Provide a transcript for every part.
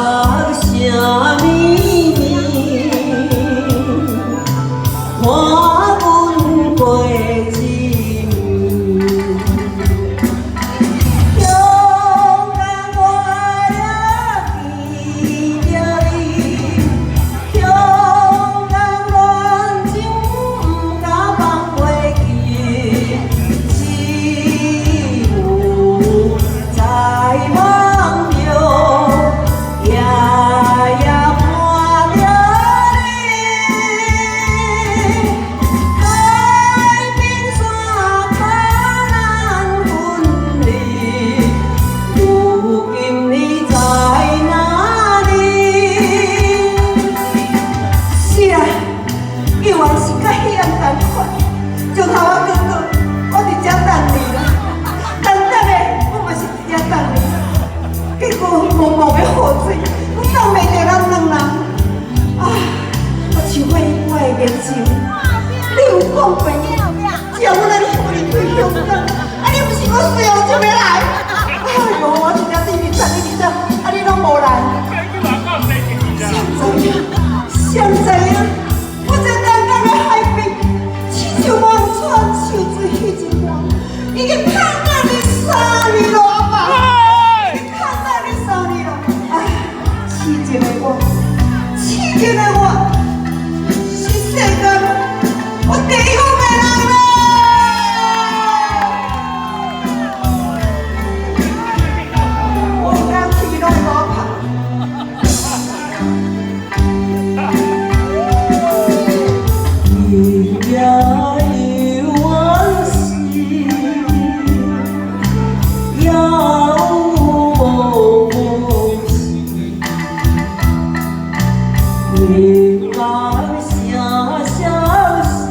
啥秘密？看阮过一暝，向咱我也记着伊，向咱恋情不敢放袂记，只有在梦中夜夜看着你，海边山脚咱分离，如今你在哪里？是啊，永远是甲彼样同款。石头仔哥哥，我伫遮等你啦，等的，我嘛是伫遮等你。结果茫茫的雨水，我等袂着咱两人。啊，我想过我的热情，你有讲过，只要我来向你推香港，啊，你不是我随后就要来？哎呦，我真正等你等，啊，你拢无来。谁知影，我在台港的海边，亲像望穿秋水迄一般，已经看到你3年了吧？看到你3年了，哎，痴情的我，痴情的我，是世间我第一个的人了。我敢去拢无拍。你也有往事，也有梦事，原来啥消息，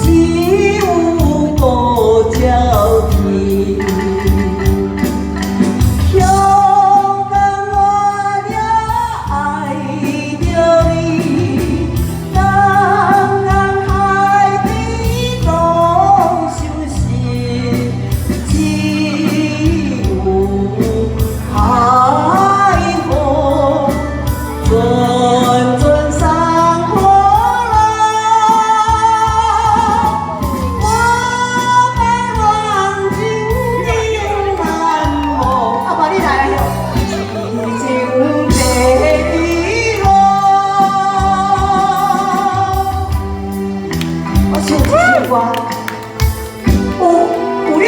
只有孤鸟啼。香港我也爱着你。5、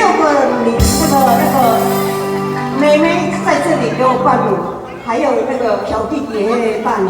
6个妹妹在这里给我伴舞，还有那个小弟弟也会伴舞。